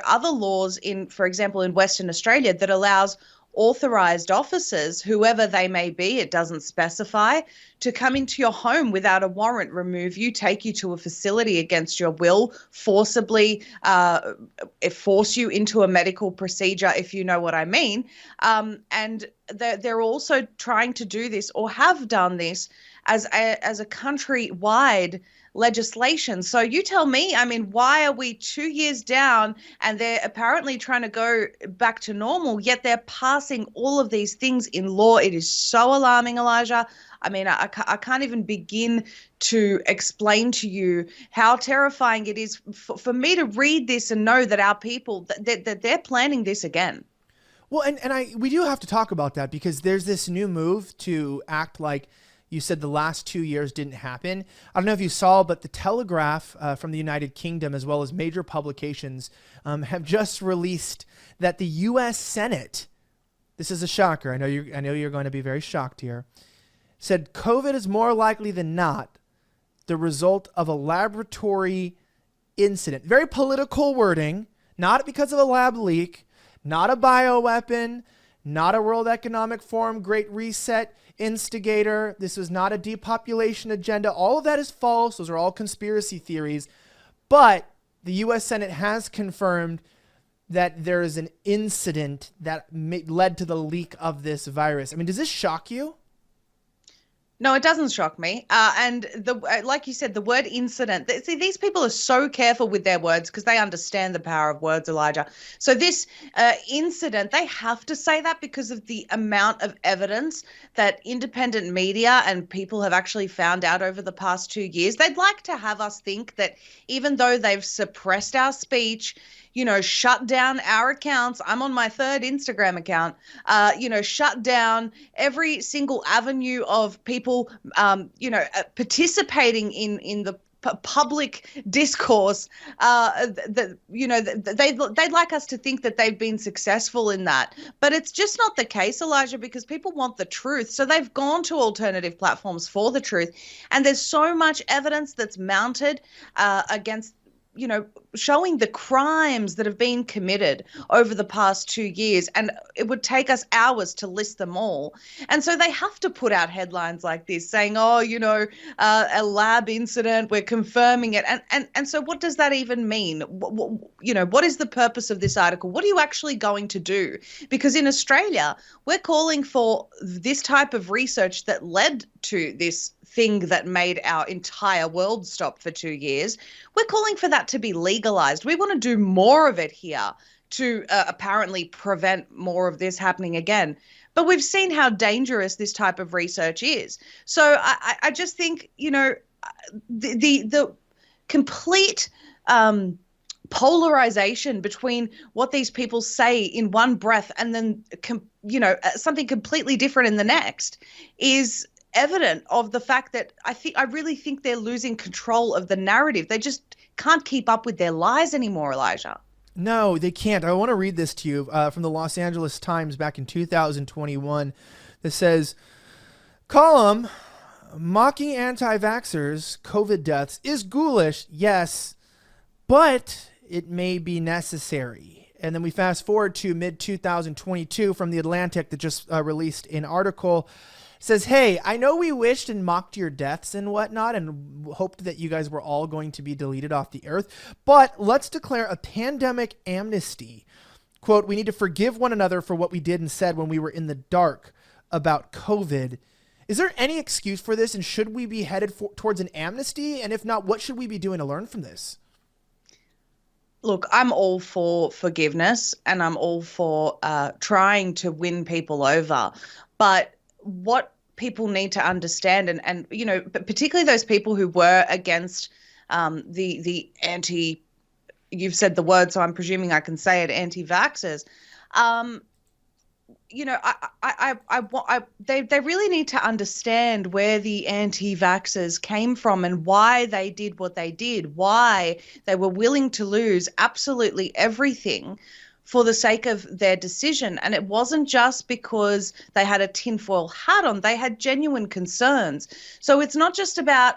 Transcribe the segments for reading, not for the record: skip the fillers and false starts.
other laws in, for example, in Western Australia that allows authorized officers, whoever they may be, it doesn't specify, to come into your home without a warrant, remove you, take you to a facility against your will, forcibly force you into a medical procedure, if you know what I mean. And they're also trying to do this, or have done this, as a country-wide legislation. So you tell me, I mean, why are we 2 years down and they're apparently trying to go back to normal, yet they're passing all of these things in law? It is so alarming, Elijah. I mean, I can't even begin to explain to you how terrifying it is for me to read this and know that our people, that they're planning this again. Well, we do have to talk about that, because there's this new move to act like you said the last 2 years didn't happen. I don't know if you saw, but the Telegraph from the United Kingdom, as well as major publications, have just released that the U.S. Senate, this is a shocker, I know you're going to be very shocked here, said COVID is more likely than not the result of a laboratory incident. Very political wording, not because of a lab leak, not a bioweapon, not a World Economic Forum Great Reset instigator. This was not a depopulation agenda. All of that is false. Those are all conspiracy theories. But the U.S. Senate has confirmed that there is an incident that led to the leak of this virus. I mean, does this shock you? No, it doesn't shock me. And like you said, the word incident, see, these people are so careful with their words because they understand the power of words, Elijah. So this incident, they have to say that because of the amount of evidence that independent media and people have actually found out over the past 2 years. They'd like to have us think that even though they've suppressed our speech, shut down our accounts. I'm on my third Instagram account, shut down every single avenue of people, participating in the public discourse. They'd like us to think that they've been successful in that. But it's just not the case, Elijah, because people want the truth. So they've gone to alternative platforms for the truth. And there's so much evidence that's mounted against showing the crimes that have been committed over the past 2 years. And it would take us hours to list them all. And so they have to put out headlines like this saying, a lab incident, we're confirming it. And so what does that even mean? What is the purpose of this article? What are you actually going to do? Because in Australia, we're calling for this type of research that led to this thing that made our entire world stop for 2 years. We're calling for that to be legalized. We want to do more of it here to apparently prevent more of this happening again. But we've seen how dangerous this type of research is. So I just think, the complete polarization between what these people say in one breath and then, something completely different in the next is evident of the fact that I really think they're losing control of the narrative. They just can't keep up with their lies anymore, Elijah. No, they can't. I want to read this to you from the Los Angeles Times back in 2021 that says, column, mocking anti-vaxxers, COVID deaths is ghoulish, yes, but it may be necessary. And then we fast forward to mid-2022 from The Atlantic that just released an article. Says, hey, I know we wished and mocked your deaths and whatnot and hoped that you guys were all going to be deleted off the earth, but let's declare a pandemic amnesty. Quote, we need to forgive one another for what we did and said when we were in the dark about COVID. Is there any excuse for this, and should we be headed towards an amnesty? And if not, what should we be doing to learn from this? Look, I'm all for forgiveness and I'm all for trying to win people over. But what people need to understand, and particularly those people who were against the anti, you've said the word, so I'm presuming I can say it, anti-vaxxers, they really need to understand where the anti-vaxxers came from and why they did what they did, why they were willing to lose absolutely everything for the sake of their decision. And it wasn't just because they had a tinfoil hat on, they had genuine concerns. So it's not just about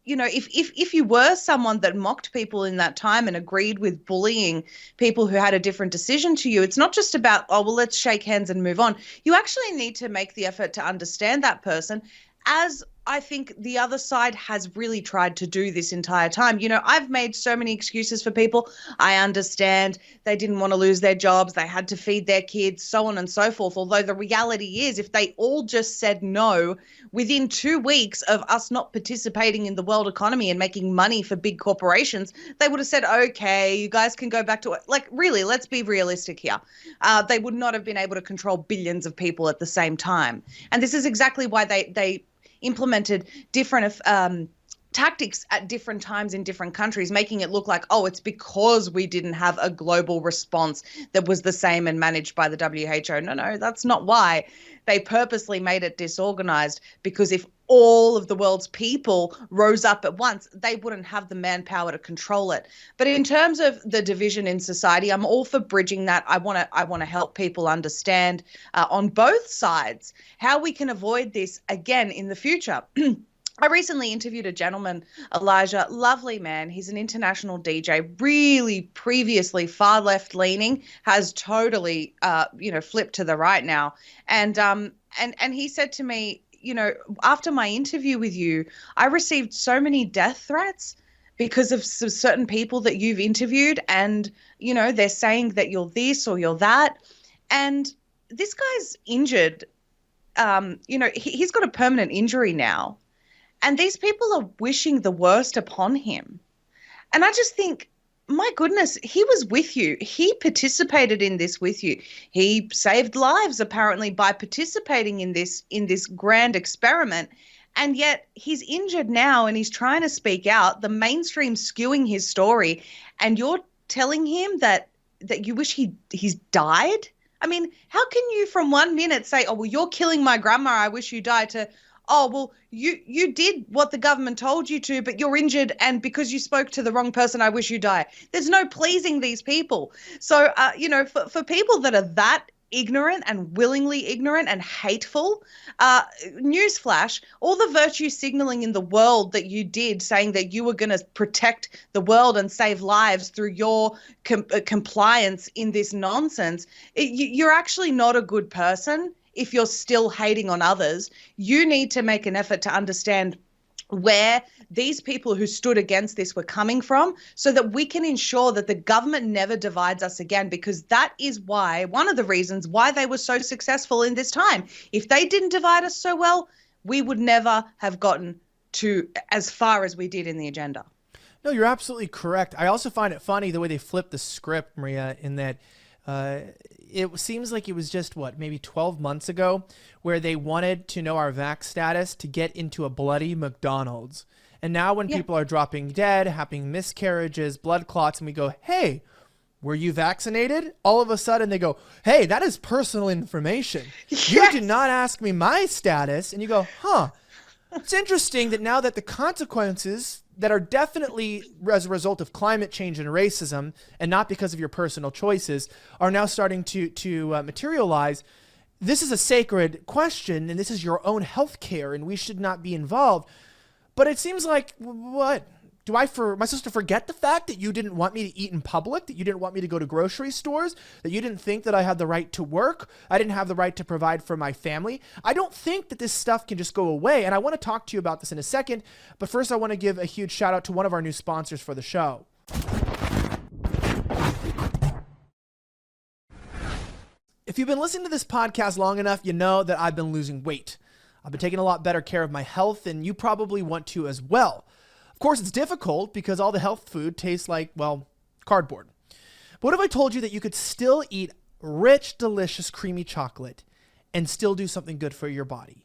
if you were someone that mocked people in that time and agreed with bullying people who had a different decision to you, it's not just about, oh, well, let's shake hands and move on. You actually need to make the effort to understand that person, as I think the other side has really tried to do this entire time. I've made so many excuses for people. I understand they didn't want to lose their jobs. They had to feed their kids, so on and so forth. Although the reality is, if they all just said no within 2 weeks of us not participating in the world economy and making money for big corporations, they would have said, okay, you guys can go back to it. Like, really, let's be realistic here. They would not have been able to control billions of people at the same time. And this is exactly why they implemented different tactics at different times in different countries, making it look like, oh, it's because we didn't have a global response that was the same and managed by the WHO. No, that's not why. They purposely made it disorganized, because if all of the world's people rose up at once, they wouldn't have the manpower to control it. But in terms of the division in society, I'm all for bridging that. I want to help people understand on both sides how we can avoid this again in the future. I recently interviewed a gentleman, Elijah, lovely man. He's an international DJ, really previously far left leaning, has totally, flipped to the right now. And he said to me, after my interview with you, I received so many death threats because of certain people that you've interviewed. And, they're saying that you're this or you're that. And this guy's injured. He's got a permanent injury now. And these people are wishing the worst upon him. And I just think, my goodness, he was with you. He participated in this with you. He saved lives, apparently, by participating in this grand experiment. And yet he's injured now and he's trying to speak out. The mainstream's skewing his story. And you're telling him that you wish he's died? I mean, how can you from 1 minute say, oh, well, you're killing my grandma, I wish you died, to, oh, well, you did what the government told you to, but you're injured, and because you spoke to the wrong person, I wish you die. There's no pleasing these people. So, for people that are that ignorant and willingly ignorant and hateful, newsflash, all the virtue signaling in the world that you did, saying that you were going to protect the world and save lives through your compliance in this nonsense, you're actually not a good person. If you're still hating on others, you need to make an effort to understand where these people who stood against this were coming from, so that we can ensure that the government never divides us again, because that is one of the reasons why they were so successful in this time. If they didn't divide us so well, we would never have gotten to as far as we did in the agenda. No, you're absolutely correct. I also find it funny the way they flipped the script, Maria, in that it seems like it was just, maybe 12 months ago, where they wanted to know our vax status to get into a bloody McDonald's. And now when people are dropping dead, having miscarriages, blood clots, and we go, hey, were you vaccinated? All of a sudden they go, hey, that is personal information. Yes. You did not ask me my status. And you go, huh. It's interesting that now that the consequences that are definitely as a result of climate change and racism, and not because of your personal choices, are now starting to materialize. This is a sacred question, and this is your own health care, and we should not be involved. But it seems like, what? Am I supposed to forget the fact that you didn't want me to eat in public, that you didn't want me to go to grocery stores, that you didn't think that I had the right to work, I didn't have the right to provide for my family? I don't think that this stuff can just go away, and I want to talk to you about this in a second, but first I want to give a huge shout out to one of our new sponsors for the show. If you've been listening to this podcast long enough, you know that I've been losing weight. I've been taking a lot better care of my health, and you probably want to as well. Of course, it's difficult because all the health food tastes like, cardboard. But what if I told you that you could still eat rich, delicious, creamy chocolate and still do something good for your body?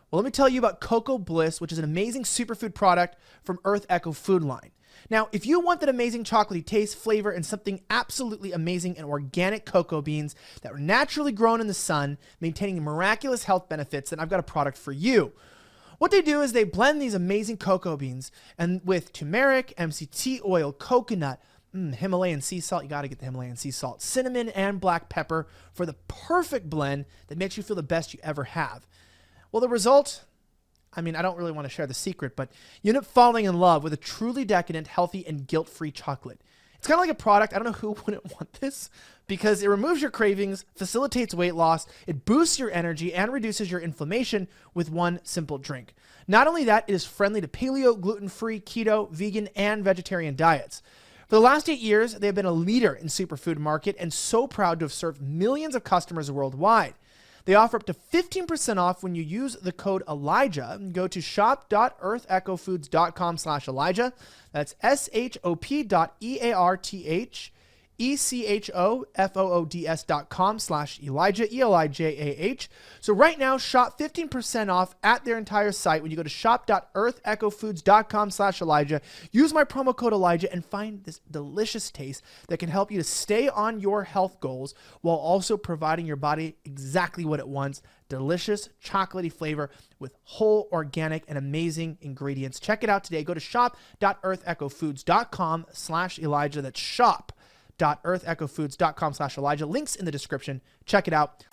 Well, let me tell you about Cocoa Bliss, which is an amazing superfood product from Earth Echo Food Line. Now, if you want that amazing chocolatey taste, flavor, and something absolutely amazing in organic cocoa beans that were naturally grown in the sun, maintaining miraculous health benefits, then I've got a product for you. What they do is they blend these amazing cocoa beans and with turmeric, MCT oil, coconut, Himalayan sea salt, you got to get the Himalayan sea salt, cinnamon, and black pepper for the perfect blend that makes you feel the best you ever have. Well, the result, I mean, I don't really want to share the secret, but you end up falling in love with a truly decadent, healthy, and guilt-free chocolate. It's kind of like a product. I don't know who wouldn't want this because it removes your cravings, facilitates weight loss, it boosts your energy, and reduces your inflammation with one simple drink. Not only that, it is friendly to paleo, gluten-free, keto, vegan, and vegetarian diets. For the last 8 years, they have been a leader in superfood market and so proud to have served millions of customers worldwide. They offer up to 15% off when you use the code Elijah. Go to shop.earthechofoods.com/Elijah. That's shop.earthechofoods.com/Elijah, ELIJAH. So right now, shop 15% off at their entire site when you go to shop.earthechofoods.com/Elijah. Use my promo code Elijah and find this delicious taste that can help you to stay on your health goals while also providing your body exactly what it wants. Delicious chocolatey flavor with whole, organic, and amazing ingredients. Check it out today. Go to shop.earthechofoods.com/Elijah. That's shop.earthechofoods.com/Elijah. Links in the description. Check it out.